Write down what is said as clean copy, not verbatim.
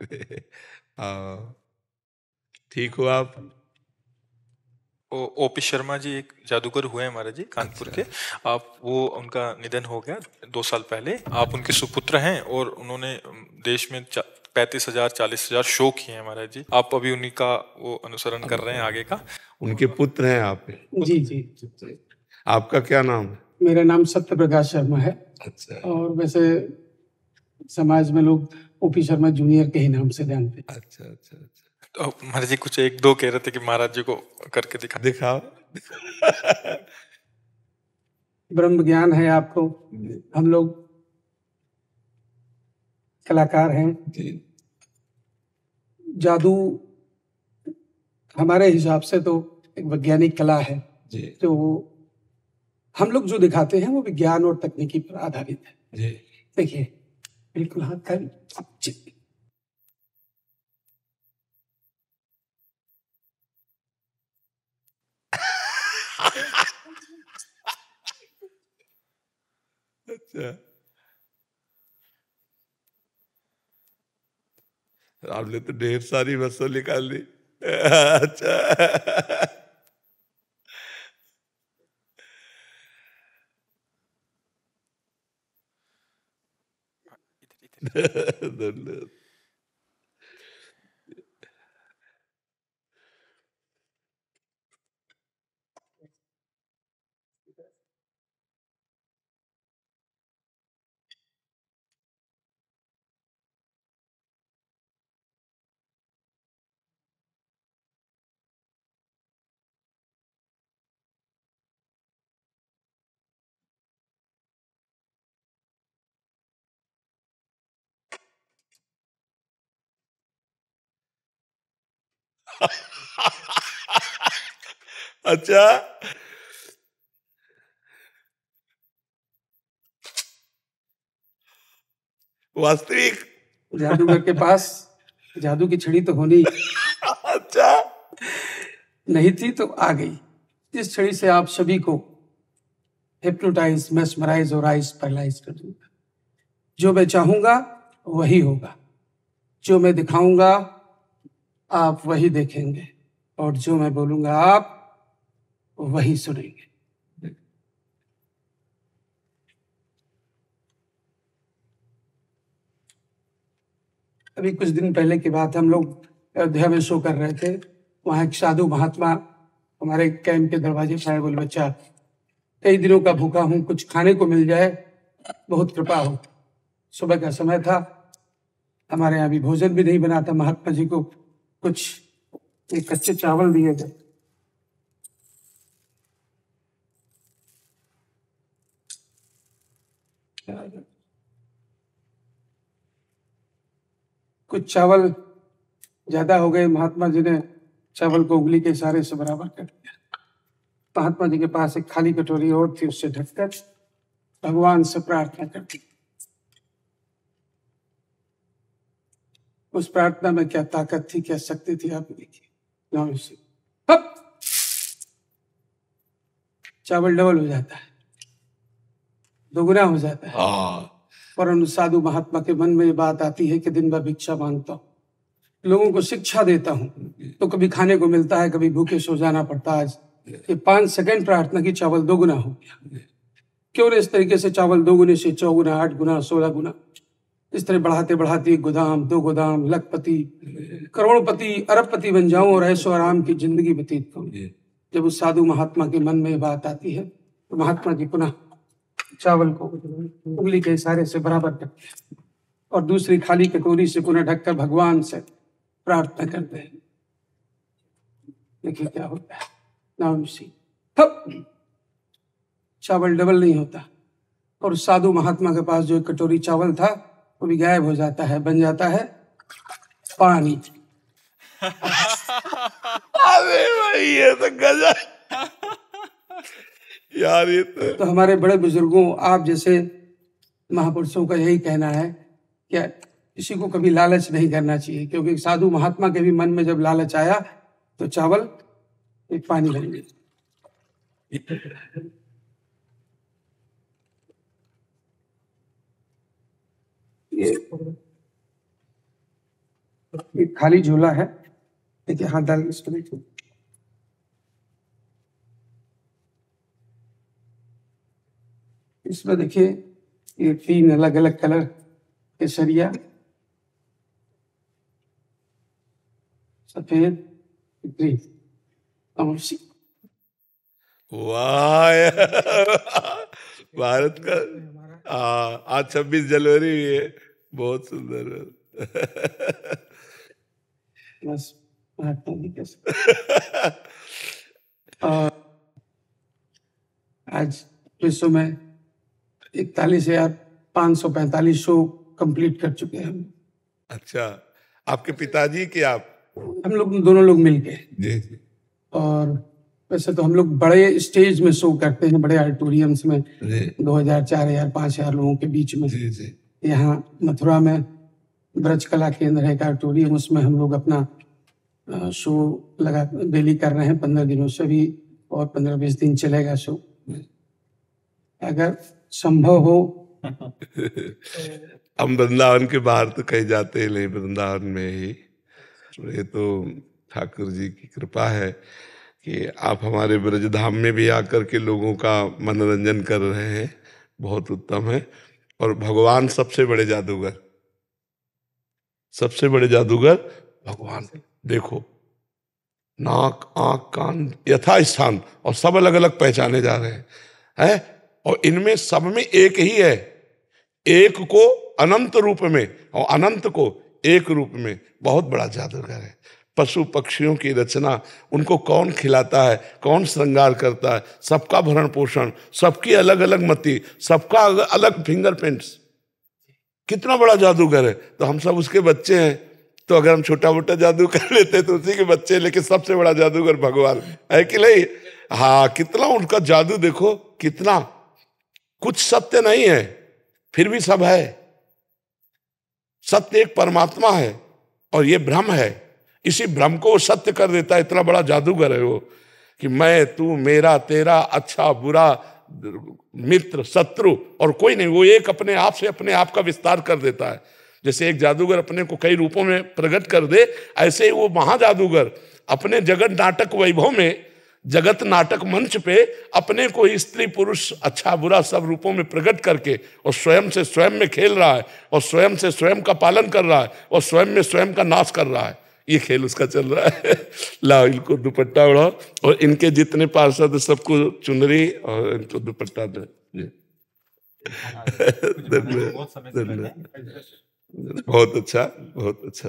हाँ, ठीक हो आप? ओपी शर्मा जी एक जादूगर हुए हैं महाराज जी, कानपुर अच्छा। के। आप वो उनका निधन हो गया 2 साल पहले। आप उनके सुपुत्र हैं और उन्होंने देश में 35,000 40,000 शो किए हैं महाराज जी। आप अभी उन्हीं का वो अनुसरण कर रहे हैं आगे का। उनके पुत्र हैं आप? जी जी। आपका क्या नाम है? मेरा नाम सत्य प्रकाश शर्मा है। अच्छा। और वैसे समाज में लोग ओपी शर्मा जूनियर के ही नाम से जानते हैं। अच्छा अच्छा अच्छा। तो महाराज जी कुछ एक दो कह रहे थे कि महाराज जी को करके दिखाओ। ब्रह्म ज्ञान है आपको, हम लोग कलाकार हैं। जादू हमारे हिसाब से तो एक वैज्ञानिक कला है जो हम लोग जो दिखाते हैं वो विज्ञान और तकनीकी पर आधारित है। देखिए बिल्कुल हाथ खाली। अच्छा, आपने तो ढेर सारी वस्तु निकाल ली। अच्छा। धन्यवाद। अच्छा, वास्तविक जादूगर के पास जादू की छड़ी तो होनी अच्छा नहीं थी तो आ गई। इस छड़ी से आप सभी को हिप्नोटाइज, मेस्मराइज और आइज पैरालाइज कर दूंगा। जो मैं चाहूंगा वही होगा, जो मैं दिखाऊंगा आप वही देखेंगे, और जो मैं बोलूंगा आप वही सुनेंगे। अभी कुछ दिन पहले की बात, हम लोग अयोध्या में शो कर रहे थे। वहां एक साधु महात्मा हमारे कैंप के दरवाजे पर आए, बोले बच्चा कई दिनों का भूखा हूं, कुछ खाने को मिल जाए, बहुत कृपा हो। सुबह का समय था, हमारे यहाँ भी भोजन भी नहीं बना था। महात्मा जी को कुछ एक कच्चे चावल दिए गए। कुछ चावल ज्यादा हो गए, महात्मा जी ने चावल को उंगली के इशारे से बराबर कर दिया। महात्मा जी के पास एक खाली कटोरी और थी, उससे ढककर भगवान से प्रार्थना कर दी। उस प्रार्थना में क्या ताकत थी, क्या शक्ति थी, आप देखिए। चावल डबल हो जाता है, दोगुना हो जाता है। पर उन साधु महात्मा के मन में ये बात आती है कि दिन भर भिक्षा मांगता हूँ, लोगों को शिक्षा देता हूँ, तो कभी खाने को मिलता है, कभी भूखे सो जाना पड़ता है। ये 5 सेकंड प्रार्थना की चावल दोगुना हो गया। क्यों इस तरीके से चावल दोगुने से 4 गुना, 8 गुना, 16 गुना, इस तरह बढ़ाते बढ़ाते 1 गोदाम, 2 गोदाम, लखपति, करोड़पति, अरबपति बन जाऊं और ऐशो आराम की जिंदगी व्यतीत करूं। जब उस साधु महात्मा के मन में बात आती है तो महात्मा जी पुनः चावल को उंगली के इशारे से बराबर करते हैं और दूसरी खाली कटोरी से पुनः ढककर भगवान से प्रार्थना करते हैं। देखिए क्या होता है। नाम सी चावल डबल नहीं होता, और साधु महात्मा के पास जो एक कटोरी चावल था वो भी गायब हो जाता है, बन जाता है पानी। अरे भाई ये तो गजब यार। ये तो हमारे बड़े बुजुर्गों, आप जैसे महापुरुषों का यही कहना है कि किसी को कभी लालच नहीं करना चाहिए, क्योंकि साधु महात्मा के भी मन में जब लालच आया तो चावल एक पानी बन गई। एक खाली झोला है, देखिए हाथ डाल के इसको देखिए। इसमें देखिए ये 3 अलग अलग कलर केसरिया, सफेद, ग्रीन। वाह यार, भारत का आज 26 जनवरी भी है, बहुत सुंदर। बस महात्मा जी के और आज विश्व में 41,545 शो कंप्लीट कर चुके हैं हम। अच्छा, आपके पिताजी कि आप? हम लोग दोनों लोग मिलके। जी जी। और वैसे तो हम लोग बड़े स्टेज में शो करते हैं, बड़े ऑडिटोरियम्स में, 2000, 4000, 5000 लोगों के बीच में। जी जी। यहाँ मथुरा में ब्रज कला केंद्र है, एक ऑडिटोरियम, उसमें हम लोग अपना शो लगा डेली कर रहे हैं 15 दिनों से भी, और 15-20 दिन चलेगा शो, अगर संभव हो। हम वृंदावन के बाहर तो कहीं जाते ही नहीं, वृंदावन में ही। ये तो ठाकुर जी की कृपा है कि आप हमारे ब्रजधाम में भी आकर के लोगों का मनोरंजन कर रहे हैं, बहुत उत्तम है। और भगवान सबसे बड़े जादूगर, सबसे बड़े जादूगर भगवान। देखो, नाक, आंख, कान यथा स्थान, और सब अलग अलग पहचाने जा रहे हैं, और इनमें सब में एक ही है, एक को अनंत रूप में और अनंत को एक रूप में। बहुत बड़ा जादूगर है। पशु पक्षियों की रचना, उनको कौन खिलाता है, कौन श्रृंगार करता है, सबका भरण पोषण, सबकी अलग अलग मति, सबका अलग फिंगरप्रिंट्स। कितना बड़ा जादूगर है। तो हम सब उसके बच्चे हैं, तो अगर हम छोटा मोटा जादू कर लेते तो उसी के बच्चे, लेकिन सबसे बड़ा जादूगर भगवान है कि नहीं? हाँ, कितना उनका जादू देखो, कितना कुछ सत्य नहीं है फिर भी सब है। सत्य एक परमात्मा है और ये भ्रम है, इसी भ्रम को वो सत्य कर देता है। इतना बड़ा जादूगर है वो कि मैं, तू, मेरा, तेरा, अच्छा बुरा, मित्र, शत्रु और कोई नहीं। वो एक अपने आप से अपने आप का विस्तार कर देता है। जैसे एक जादूगर अपने को कई रूपों में प्रकट कर दे, ऐसे ही वो महाजादूगर अपने जगत नाटक वैभव में, जगत नाटक मंच पे अपने को स्त्री पुरुष अच्छा बुरा सब रूपों में प्रकट करके और स्वयं से स्वयं में खेल रहा है, और स्वयं से स्वयं का पालन कर रहा है, और स्वयं में स्वयं का नाश कर रहा है। ये खेल उसका चल रहा है। लाओ इनको दुपट्टा उड़ाओ, और इनके जितने पार्षद सबको चुनरी और इनको दुपट्टा दे। बहुत अच्छा, बहुत अच्छा।